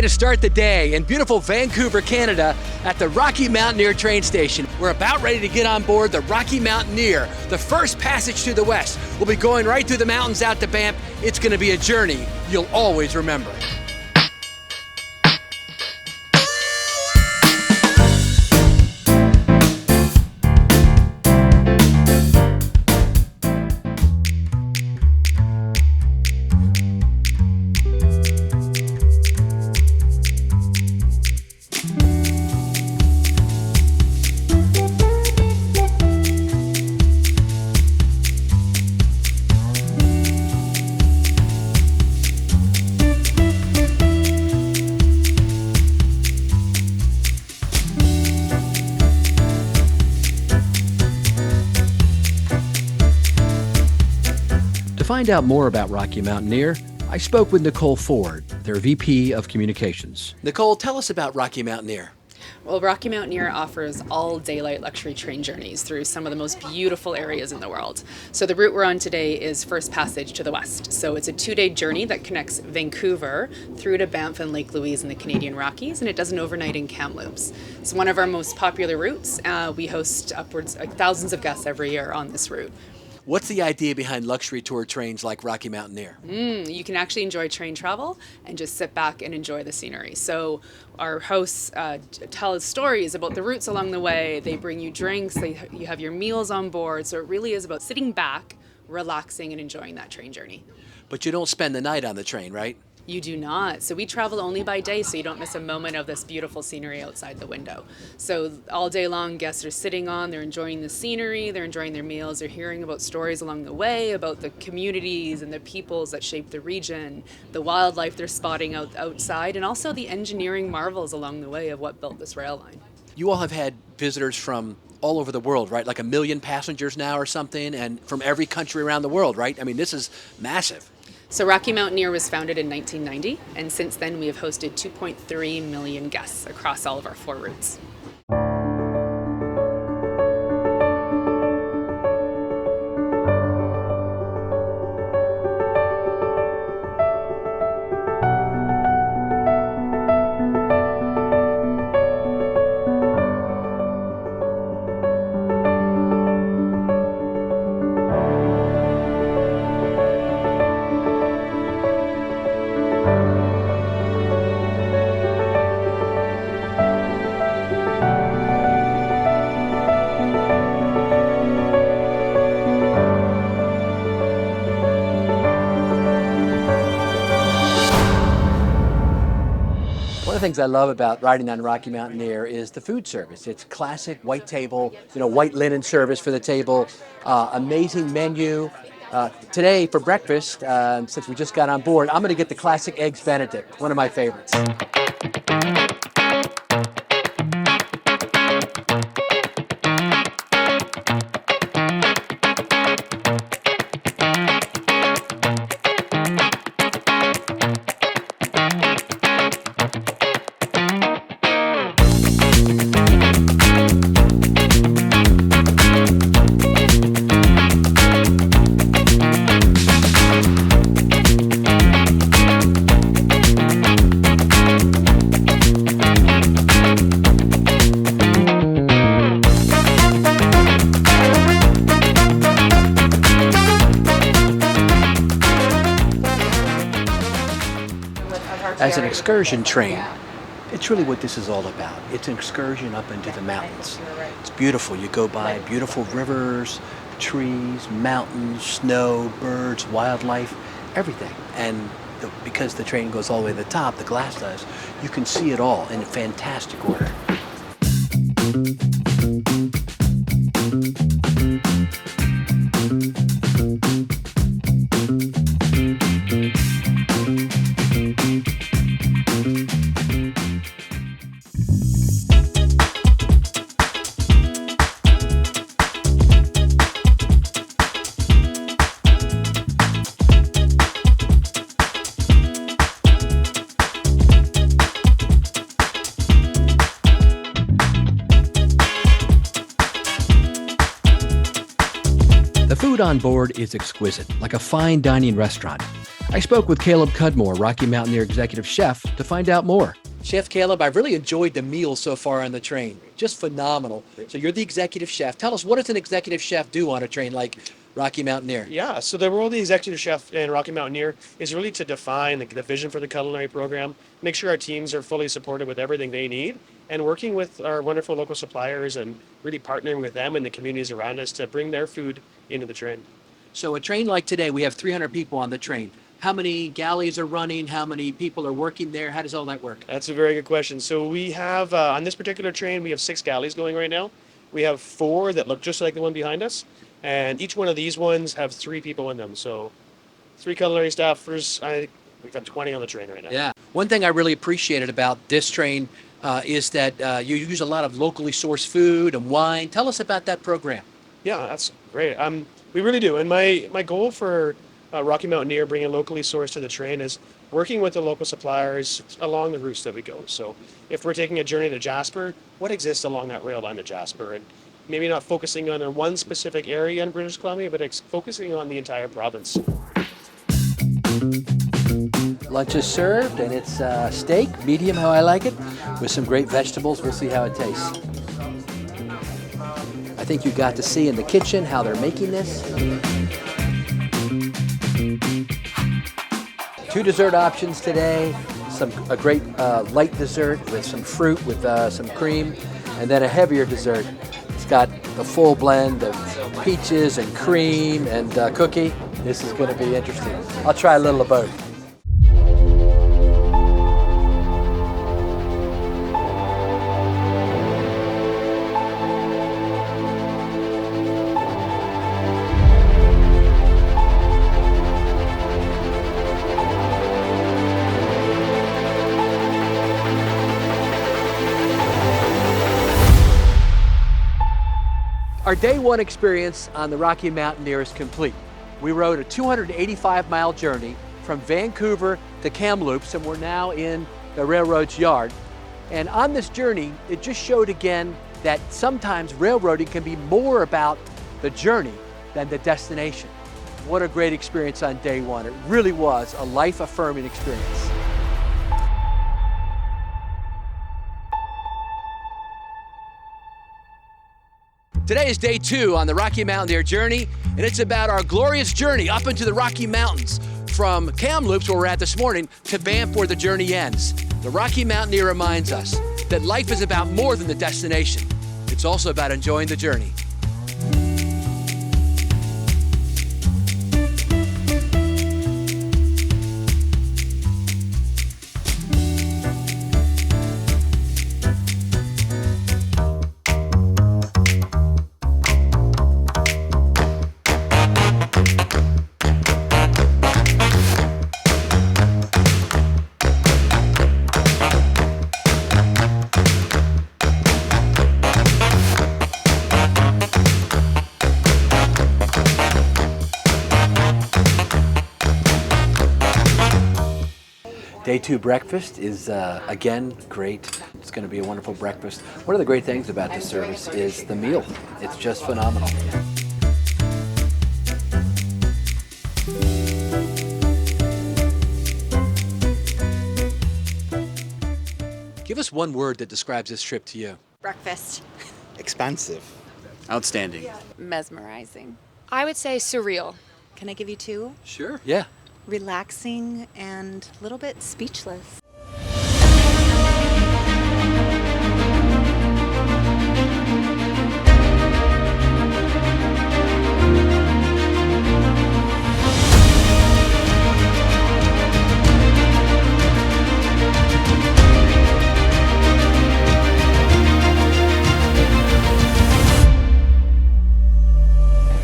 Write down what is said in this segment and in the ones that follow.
to start the day in beautiful Vancouver, Canada at the Rocky Mountaineer train station. We're about ready to get on board the Rocky Mountaineer, the first passage to the west. We'll be going right through the mountains out to Banff. It's going to be a journey you'll always remember. To find out more about Rocky Mountaineer, I spoke with Nicole Ford, their VP of Communications. Nicole, tell us about Rocky Mountaineer. Well, Rocky Mountaineer offers all daylight luxury train journeys through some of the most beautiful areas in the world. So the route we're on today is First Passage to the West. So it's a 2-day journey that connects Vancouver through to Banff and Lake Louise in the Canadian Rockies, and it does an overnight in Kamloops. It's one of our most popular routes. We host upwards thousands of guests every year on this route. What's the idea behind luxury tour trains like Rocky Mountaineer? You can actually enjoy train travel and just sit back and enjoy the scenery. So our hosts tell us stories about the routes along the way. They bring you drinks, you have your meals on board. So it really is about sitting back, relaxing, and enjoying that train journey. But you don't spend the night on the train, right? You do not. So we travel only by day, so you don't miss a moment of this beautiful scenery outside the window. So all day long, guests are sitting on, they're enjoying the scenery, they're enjoying their meals, they're hearing about stories along the way, about the communities and the peoples that shape the region, the wildlife they're spotting outside, and also the engineering marvels along the way of what built this rail line. You all have had visitors from all over the world, right? Like 1 million passengers now or something, and from every country around the world, right? I mean, this is massive. So Rocky Mountaineer was founded in 1990, and since then we have hosted 2.3 million guests across all of our 4 routes. One of the things I love about riding on Rocky Mountaineer is the food service. It's classic white table, white linen service for the table, amazing menu. Today for breakfast, since we just got on board, I'm going to get the classic Eggs Benedict, one of my favorites. As an excursion train, it's really what this is all about. It's an excursion up into the mountains. It's beautiful. You go by beautiful rivers, trees, mountains, snow, birds, wildlife, everything. And because the train goes all the way to the top, the glass does, you can see it all in fantastic order. The food on board is exquisite, like a fine dining restaurant. I spoke with Kaelhub Cudmore, Rocky Mountaineer Executive Chef, to find out more. Chef Kaelhub, I've really enjoyed the meal so far on the train. Just phenomenal. So you're the executive chef. Tell us, what does an executive chef do on a train like Rocky Mountaineer? Yeah, so the role of the executive chef in Rocky Mountaineer is really to define the vision for the culinary program, make sure our teams are fully supported with everything they need, and working with our wonderful local suppliers and really partnering with them and the communities around us to bring their food into the train. So a train like today, we have 300 people on the train. How many galleys are running? How many people are working there? How does all that work? That's a very good question. So we have, on this particular train, we have 6 galleys going right now. We have 4 that look just like the one behind us, and each one of these ones have 3 people in them. So 3 culinary staffers. I think we've got 20 on the train right now. Yeah. One thing I really appreciated about this train is that you use a lot of locally sourced food and wine. Tell us about that program. Yeah, that's great. We really do. And my goal for Rocky Mountaineer bringing locally sourced to the train is working with the local suppliers along the routes that we go. So if we're taking a journey to Jasper, what exists along that rail line to Jasper? And maybe not focusing on one specific area in British Columbia, but focusing on the entire province. Lunch is served, and it's steak, medium, how I like it, with some great vegetables. We'll see how it tastes. I think you got to see in the kitchen how they're making this. 2 dessert options today. A great light dessert with some fruit with some cream, and then a heavier dessert. It's got the full blend of peaches and cream and cookie. This is going to be interesting. I'll try a little of both. Our day 1 experience on the Rocky Mountaineer is complete. We rode a 285-mile journey from Vancouver to Kamloops, and we're now in the railroad's yard. And on this journey, it just showed again that sometimes railroading can be more about the journey than the destination. What a great experience on day 1. It really was a life-affirming experience. Today is day 2 on the Rocky Mountaineer journey, and it's about our glorious journey up into the Rocky Mountains from Kamloops, where we're at this morning, to Banff, where the journey ends. The Rocky Mountaineer reminds us that life is about more than the destination. It's also about enjoying the journey. Day 2 breakfast is, again, great. It's going to be a wonderful breakfast. One of the great things about this service is the meal. It's just phenomenal. Give us one word that describes this trip to you. Breakfast. Expansive. Outstanding. Mesmerizing. I would say surreal. Can I give you 2? Sure. Yeah. Relaxing and a little bit speechless.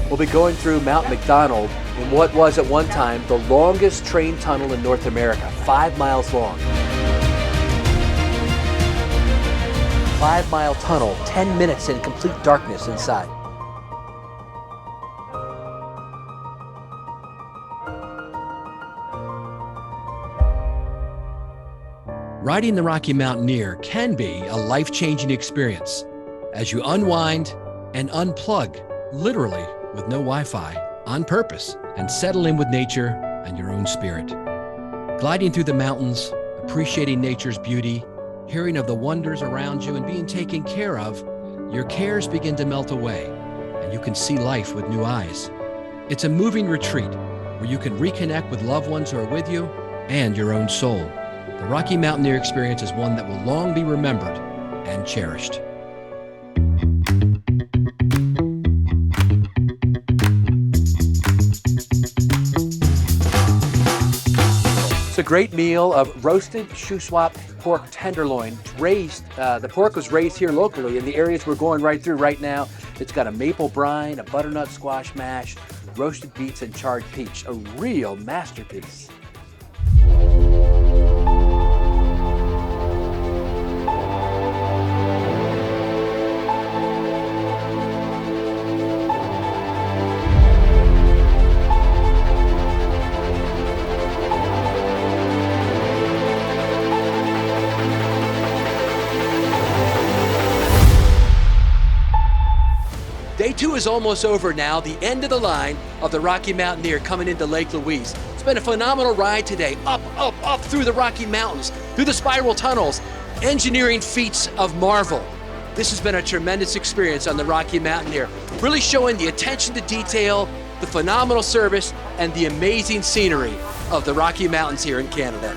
We'll be going through Mount McDonald in what was at one time the longest train tunnel in North America, 5 miles long. 5-mile tunnel, 10 minutes in complete darkness inside. Riding the Rocky Mountaineer can be a life-changing experience as you unwind and unplug, literally with no Wi-Fi, on purpose, and settle in with nature and your own spirit. Gliding through the mountains, appreciating nature's beauty, hearing of the wonders around you and being taken care of, your cares begin to melt away and you can see life with new eyes. It's a moving retreat where you can reconnect with loved ones who are with you and your own soul. The Rocky Mountaineer experience is one that will long be remembered and cherished. It's a great meal of roasted Shuswap pork tenderloin. The pork was raised here locally in the areas we're going right through right now. It's got a maple brine, a butternut squash mash, roasted beets, and charred peach. A real masterpiece. Day 2 is almost over now, the end of the line of the Rocky Mountaineer coming into Lake Louise. It's been a phenomenal ride today, up through the Rocky Mountains, through the spiral tunnels, engineering feats of marvel. This has been a tremendous experience on the Rocky Mountaineer, really showing the attention to detail, the phenomenal service, and the amazing scenery of the Rocky Mountains here in Canada.